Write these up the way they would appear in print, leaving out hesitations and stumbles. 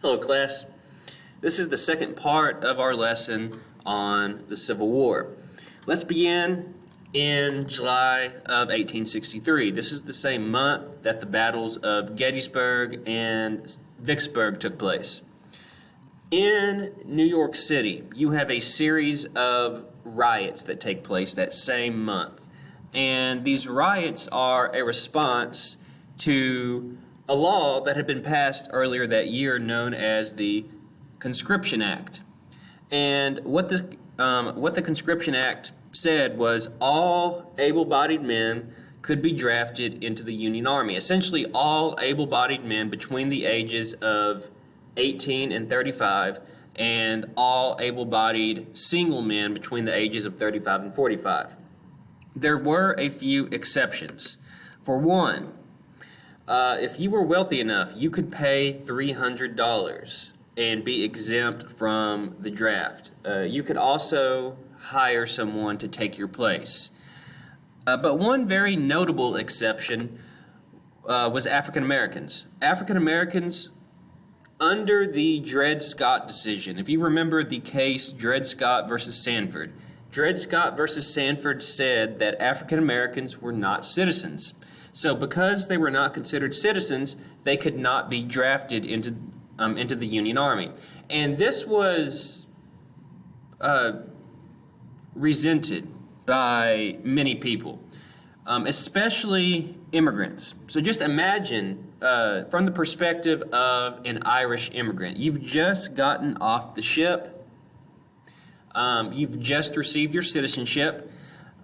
Hello, class. This is the second part of our lesson on the Civil War. Let's begin in July of 1863. This is the same month that the battles of Gettysburg and Vicksburg took place. In New York City, you have a series of riots that take place that same month. And these riots are a response to a law that had been passed earlier that year known as the Conscription Act. And what the Conscription Act said was all able-bodied men could be drafted into the Union Army. Essentially, all able-bodied men between the ages of 18 and 35, and all able-bodied single men between the ages of 35 and 45. There were a few exceptions. For one, if you were wealthy enough, you could pay $300 and be exempt from the draft. You could also hire someone to take your place. But one very notable exception was African Americans. African Americans, under the Dred Scott decision, if you remember the case Dred Scott versus Sanford, Dred Scott versus Sanford said that African Americans were not citizens. So because they were not considered citizens, they could not be drafted into the Union Army. And this was resented by many people, especially immigrants. So just imagine from the perspective of an Irish immigrant. You've just gotten off the ship. You've just received your citizenship,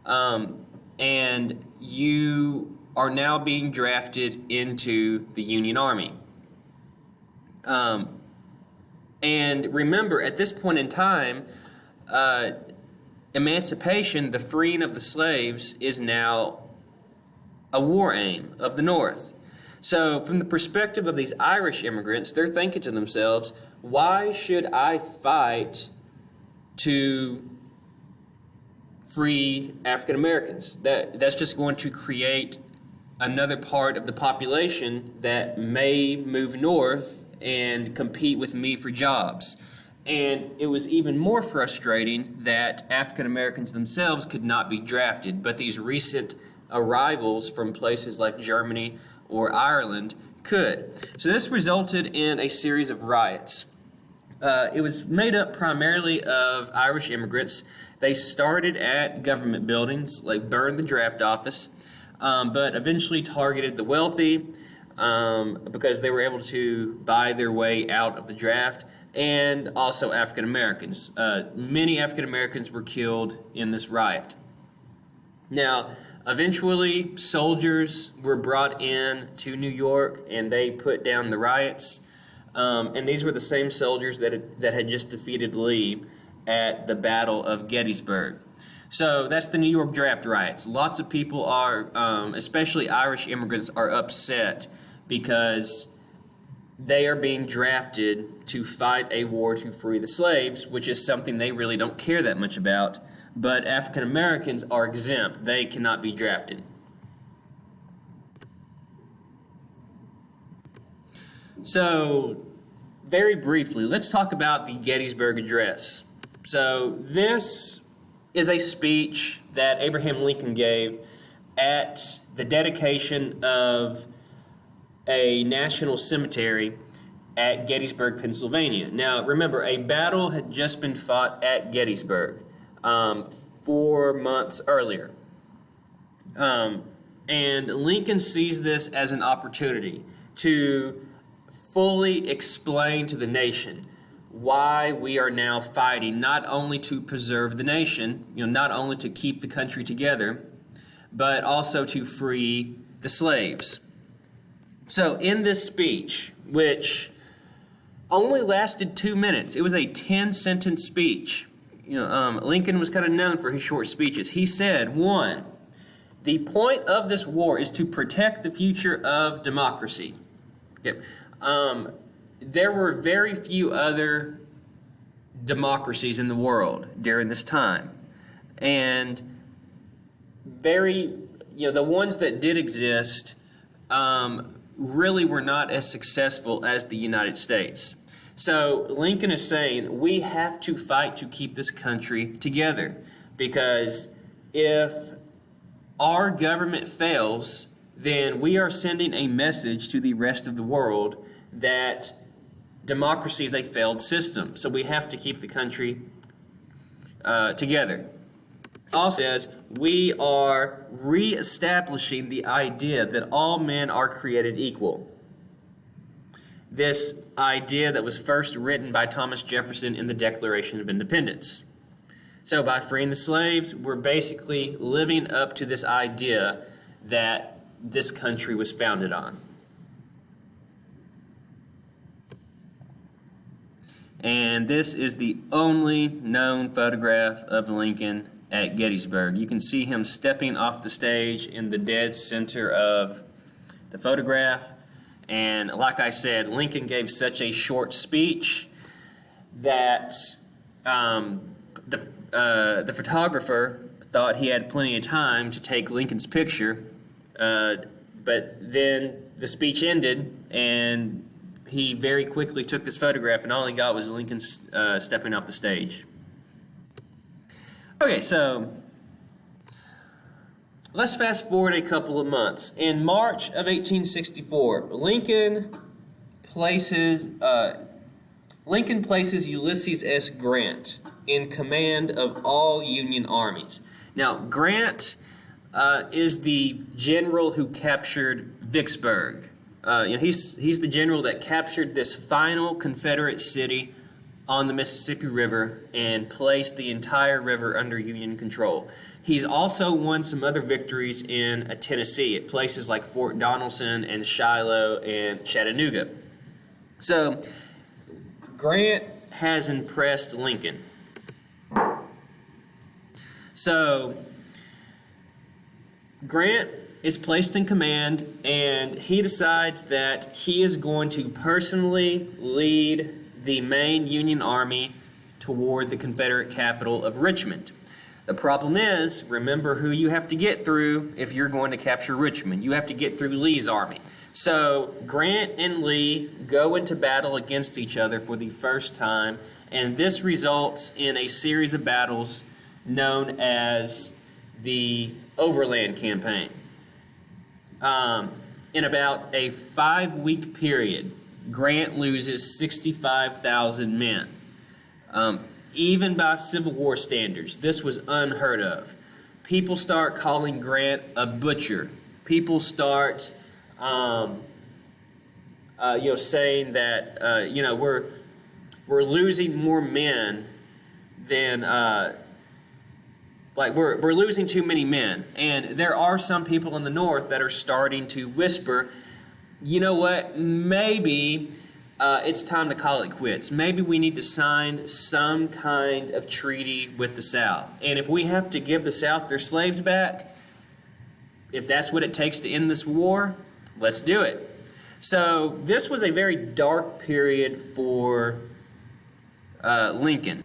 and you are now being drafted into the Union Army. And remember, at this point in time, emancipation, the freeing of the slaves, is now a war aim of the North. So from the perspective of these Irish immigrants, they're thinking to themselves, why should I fight to free African Americans? That's just going to create another part of the population that may move north and compete with me for jobs. And it was even more frustrating that African Americans themselves could not be drafted, but these recent arrivals from places like Germany or Ireland could. So this resulted in a series of riots. It was made up primarily of Irish immigrants. They started at government buildings, like burned the draft office, but eventually targeted the wealthy because they were able to buy their way out of the draft, and also African Americans. Many African Americans were killed in this riot. Now, eventually, soldiers were brought in to New York, and they put down the riots. And these were the same soldiers that had just defeated Lee at the Battle of Gettysburg. So that's the New York draft riots. Lots of people are, especially Irish immigrants, are upset because they are being drafted to fight a war to free the slaves, which is something they really don't care that much about. But African Americans are exempt. They cannot be drafted. So, very briefly, let's talk about the Gettysburg Address. So, this is a speech that Abraham Lincoln gave at the dedication of a national cemetery at Gettysburg, Pennsylvania. Now, remember, a battle had just been fought at Gettysburg 4 months earlier. And Lincoln sees this as an opportunity to fully explain to the nation why we are now fighting, not only to preserve the nation, not only to keep the country together, but also to free the slaves. So in this speech, which only lasted 2 minutes, it was a 10-sentence speech. Lincoln was kind of known for his short speeches. He said, 1, the point of this war is to protect the future of democracy. Okay. There were very few other democracies in the world during this time. And the ones that did exist really were not as successful as the United States. So Lincoln is saying we have to fight to keep this country together, because if our government fails, then we are sending a message to the rest of the world that democracy is a failed system. So we have to keep the country together. Also says we are reestablishing the idea that all men are created equal. This idea that was first written by Thomas Jefferson in the Declaration of Independence. So by freeing the slaves, we're basically living up to this idea that this country was founded on. And this is the only known photograph of Lincoln at Gettysburg. You can see him stepping off the stage in the dead center of the photograph. And like I said, Lincoln gave such a short speech that the photographer thought he had plenty of time to take Lincoln's picture, but then the speech ended and he very quickly took this photograph, and all he got was Lincoln stepping off the stage. Okay, so let's fast forward a couple of months. In March of 1864, Lincoln places Ulysses S. Grant in command of all Union armies. Now, Grant is the general who captured Vicksburg. He's the general that captured this final Confederate city on the Mississippi River and placed the entire river under Union control. He's also won some other victories in Tennessee at places like Fort Donelson and Shiloh and Chattanooga. So Grant has impressed Lincoln. So Grant is placed in command, and he decides that he is going to personally lead the main Union army toward the Confederate capital of Richmond. The problem is, remember who you have to get through if you're going to capture Richmond. You have to get through Lee's army. So Grant and Lee go into battle against each other for the first time, and this results in a series of battles known as the Overland Campaign. In about a 5-week period, Grant loses 65,000 men. Even by Civil War standards, this was unheard of. People start calling Grant a butcher. People start, saying that we're losing more men than we're losing too many men. And there are some people in the North that are starting to whisper, you know what, maybe it's time to call it quits. Maybe we need to sign some kind of treaty with the South. And if we have to give the South their slaves back, if that's what it takes to end this war, let's do it. So this was a very dark period for Lincoln.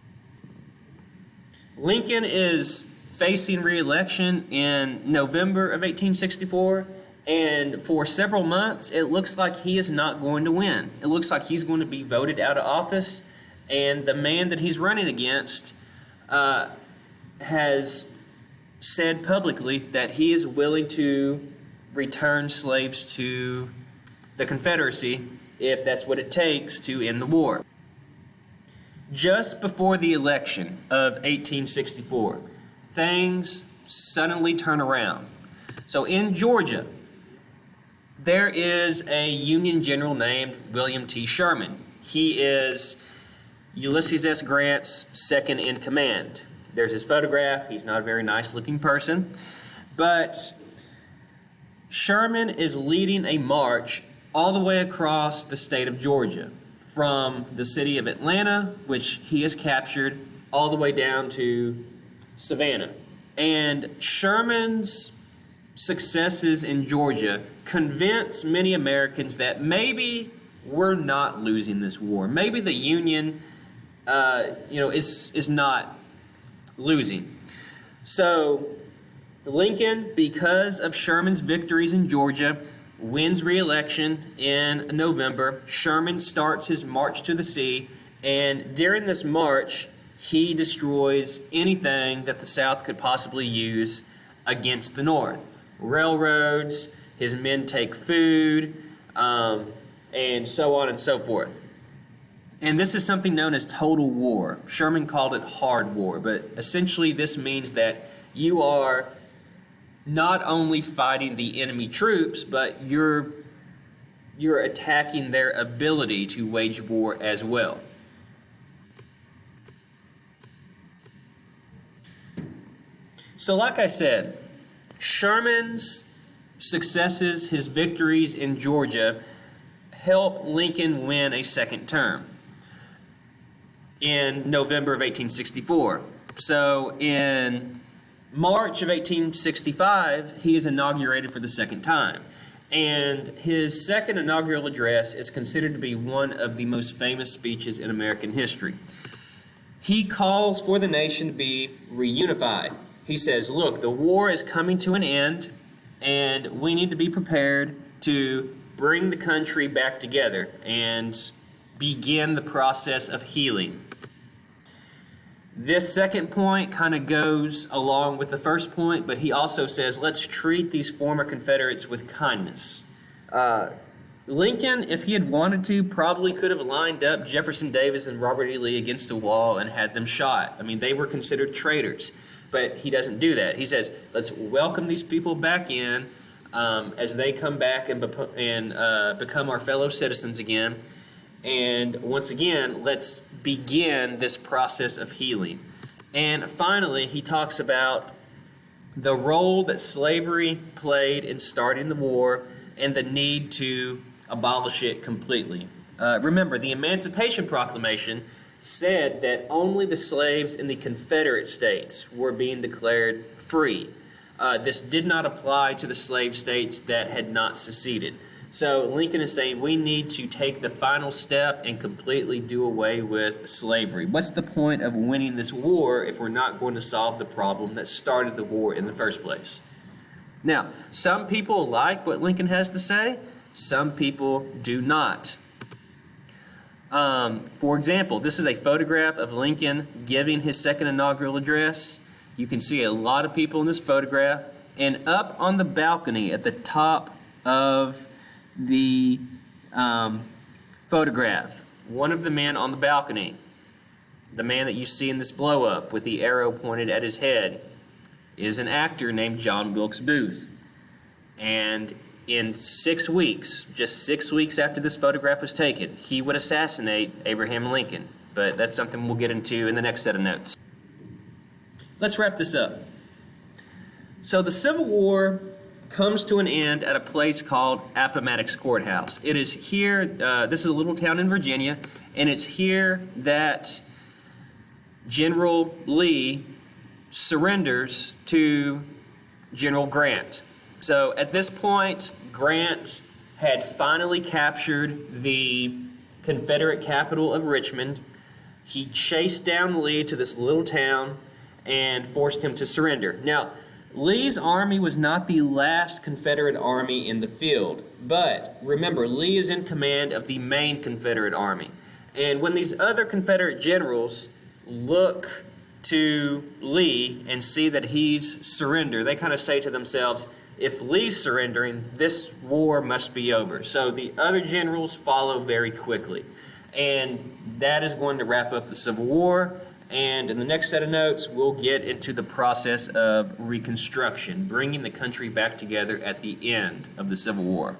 Lincoln is facing re-election in November of 1864. And for several months, it looks like he is not going to win. It looks like he's going to be voted out of office. And the man that he's running against has said publicly that he is willing to return slaves to the Confederacy if that's what it takes to end the war. Just before the election of 1864, things suddenly turn around. So in Georgia, there is a Union general named William T. Sherman. He is Ulysses S. Grant's second in command. There's his photograph. He's not a very nice looking person. But Sherman is leading a march all the way across the state of Georgia, from the city of Atlanta, which he has captured, all the way down to Savannah. And Sherman's successes in Georgia convince many Americans that maybe we're not losing this war. Maybe the Union, is not losing. So Lincoln, because of Sherman's victories in Georgia, wins re-election in November. Sherman starts his march to the sea, and during this march, he destroys anything that the South could possibly use against the North. Railroads, his men take food, and so on and so forth. And this is something known as total war. Sherman called it hard war, but essentially this means that you are not only fighting the enemy troops, but you're attacking their ability to wage war as well. So like I said, Sherman's successes, his victories in Georgia, help Lincoln win a second term in November of 1864. So in March of 1865, he is inaugurated for the second time. And his second inaugural address is considered to be one of the most famous speeches in American history. He calls for the nation to be reunified. He says, look, the war is coming to an end, and we need to be prepared to bring the country back together and begin the process of healing. This second point kind of goes along with the first point, but he also says, let's treat these former Confederates with kindness. Lincoln, if he had wanted to, probably could have lined up Jefferson Davis and Robert E. Lee against a wall and had them shot. I mean, they were considered traitors, but he doesn't do that. He says, let's welcome these people back in as they come back and become our fellow citizens again. And once again, let's begin this process of healing. And finally, he talks about the role that slavery played in starting the war and the need to abolish it completely. Remember, the Emancipation Proclamation said that only the slaves in the Confederate States were being declared free. This did not apply to the slave states that had not seceded. So Lincoln is saying we need to take the final step and completely do away with slavery. What's the point of winning this war if we're not going to solve the problem that started the war in the first place? Now, some people like what Lincoln has to say. Some people do not. For example, this is a photograph of Lincoln giving his second inaugural address. You can see a lot of people in this photograph. And up on the balcony at the top of the photograph, one of the men on the balcony, the man that you see in this blow-up with the arrow pointed at his head, is an actor named John Wilkes Booth. And in 6 weeks, just 6 weeks after this photograph was taken, he would assassinate Abraham Lincoln. But that's something we'll get into in the next set of notes. Let's wrap this up. So the Civil War comes to an end at a place called Appomattox Courthouse. It is here, this is a little town in Virginia, and it's here that General Lee surrenders to General Grant. So at this point, Grant had finally captured the Confederate capital of Richmond. He chased down Lee to this little town and forced him to surrender. Now, Lee's army was not the last Confederate army in the field, but remember, Lee is in command of the main Confederate army. And when these other Confederate generals look to Lee and see that he's surrendered, they kind of say to themselves, if Lee's surrendering, this war must be over. So the other generals follow very quickly. And that is going to wrap up the Civil War. And in the next set of notes, we'll get into the process of Reconstruction, bringing the country back together at the end of the Civil War.